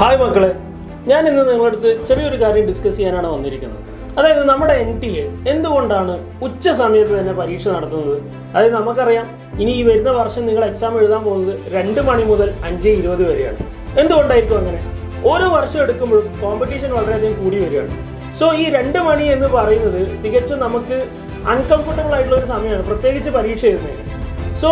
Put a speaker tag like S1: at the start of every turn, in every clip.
S1: Hi മക്കളെ, ഞാൻ ഇന്ന് നിങ്ങളുടെ അടുത്ത് ചെറിയൊരു കാര്യം ഡിസ്കസ് ചെയ്യാനാണ് വന്നിരിക്കുന്നത്. അതായത് നമ്മുടെ NTA എന്തുകൊണ്ടാണ് ഉച്ച സമയത്ത് തന്നെ പരീക്ഷ നടത്തുന്നത്? അതായത് നമുക്കറിയാം ഇനി ഈ വരുന്ന വർഷം നിങ്ങൾ എക്സാം എഴുതാൻ പോകുന്നത് 2 മണി മുതൽ 5:20 വരെയാണ്. എന്തുകൊണ്ടായിരിക്കും അങ്ങനെ? ഓരോ വർഷം എടുക്കുമ്പോഴും കോമ്പറ്റീഷൻ വളരെയധികം കൂടി വരികയാണ്. സോ ഈ 2 മണി എന്ന് പറയുന്നത് തികച്ചും നമുക്ക് അൺകംഫർട്ടബിൾ ആയിട്ടുള്ള ഒരു സമയമാണ്, പ്രത്യേകിച്ച് പരീക്ഷ എഴുതുന്നതിന്. സോ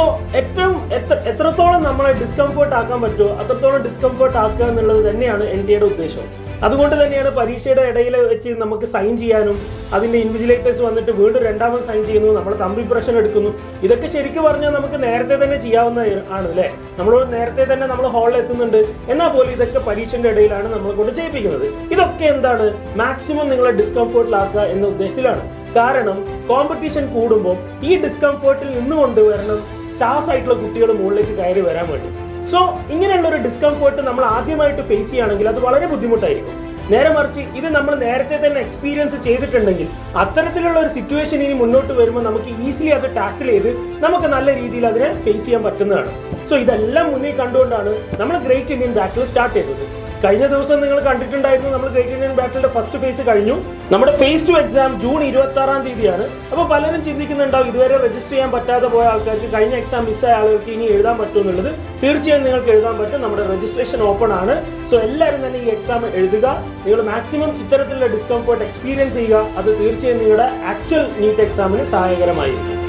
S1: എത്രത്തോളം നമ്മളെ ഡിസ്കംഫേർട്ട് ആക്കാൻ പറ്റുമോ അത്രത്തോളം ഡിസ്കംഫേർട്ട് ആക്കുക എന്നുള്ളത് തന്നെയാണ് NTA ഉദ്ദേശം. അതുകൊണ്ട് തന്നെയാണ് പരീക്ഷയുടെ ഇടയിൽ വെച്ച് നമുക്ക് സൈൻ ചെയ്യാനും അതിൻ്റെ ഇൻവിജിലേറ്റേഴ്സ് വന്നിട്ട് വീണ്ടും രണ്ടാമത് സൈൻ ചെയ്യുന്നു, നമ്മൾ തമ്പ് ഇംപ്രഷൻ എടുക്കുന്നു. ഇതൊക്കെ ശരിക്കും പറഞ്ഞാൽ നമുക്ക് നേരത്തെ തന്നെ ചെയ്യാവുന്ന ആണ് അല്ലേ? നമ്മൾ നേരത്തെ തന്നെ നമ്മൾ ഹാളിൽ എത്തുന്നുണ്ട്, എന്നാൽ പോലും ഇതൊക്കെ പരീക്ഷയുടെ ഇടയിലാണ് നമ്മളെ കൊണ്ട് ചെയ്യിപ്പിക്കുന്നത്. ഇതൊക്കെ എന്താണ്? മാക്സിമം നിങ്ങളെ ഡിസ്കംഫേർട്ടിലാക്കുക എന്ന ഉദ്ദേശത്തിലാണ്. കാരണം കോമ്പറ്റീഷൻ കൂടുമ്പോൾ ഈ ഡിസ്കംഫേർട്ടിൽ നിന്ന് കൊണ്ടുവരണം സ്റ്റാർസ് ആയിട്ടുള്ള കുട്ടികൾ മുകളിലേക്ക് കയറി വരാൻ വേണ്ടി. സോ ഇങ്ങനെയുള്ള ഒരു ഡിസ്കംഫേർട്ട് നമ്മൾ ആദ്യമായിട്ട് ഫേസ് ചെയ്യുകയാണെങ്കിൽ അത് വളരെ ബുദ്ധിമുട്ടായിരിക്കും. നേരെ മറിച്ച് ഇത് നമ്മൾ നേരത്തെ തന്നെ എക്സ്പീരിയൻസ് ചെയ്തിട്ടുണ്ടെങ്കിൽ അത്തരത്തിലുള്ള ഒരു സിറ്റുവേഷൻ ഇനി മുന്നോട്ട് വരുമ്പോൾ നമുക്ക് ഈസിലി അത് ടാക്കിൾ ചെയ്ത് നമുക്ക് നല്ല രീതിയിൽ അതിനെ ഫേസ് ചെയ്യാൻ പറ്റുന്നതാണ്. സോ ഇതെല്ലാം മുന്നിൽ കണ്ടുകൊണ്ടാണ് നമ്മൾ ഗ്രേറ്റ് ഇന്ത്യൻ ബാറ്റിൽ സ്റ്റാർട്ട് ചെയ്തത്. കഴിഞ്ഞ ദിവസം നിങ്ങൾ കണ്ടിട്ടുണ്ടായിരുന്നു, നമ്മൾ ഗ്രേറ്റ് ഇന്ത്യൻ ബാറ്റിലിന്റെ ഫസ്റ്റ് ഫേസ് കഴിഞ്ഞു. നമ്മുടെ ഫേസ് 2 എക്സാം ജൂൺ 26-ാം തീയതിയാണ്. അപ്പോൾ പലരും ചിന്തിക്കുന്നുണ്ടാവും ഇതുവരെ രജിസ്റ്റർ ചെയ്യാൻ പറ്റാതെ പോയ ആൾക്കാർക്ക്, കഴിഞ്ഞ എക്സാം മിസ്സായ ആളുകൾക്ക് ഇനി എഴുതാൻ പറ്റുമെന്നുള്ളത്. തീർച്ചയായും നിങ്ങൾക്ക് എഴുതാൻ പറ്റും. നമ്മുടെ രജിസ്ട്രേഷൻ ഓപ്പൺ ആണ്. സോ എല്ലാവരും തന്നെ ഈ എക്സാം എഴുതുക. നിങ്ങൾ മാക്സിമം ഇത്തരത്തിലുള്ള ഡിസ്കംഫേർട്ട് എക്സ്പീരിയൻസ് ചെയ്യുക. അത് തീർച്ചയായും നിങ്ങളുടെ ആക്ച്വൽ നീറ്റ് എക്സാമിന് സഹായകരമായിരിക്കും.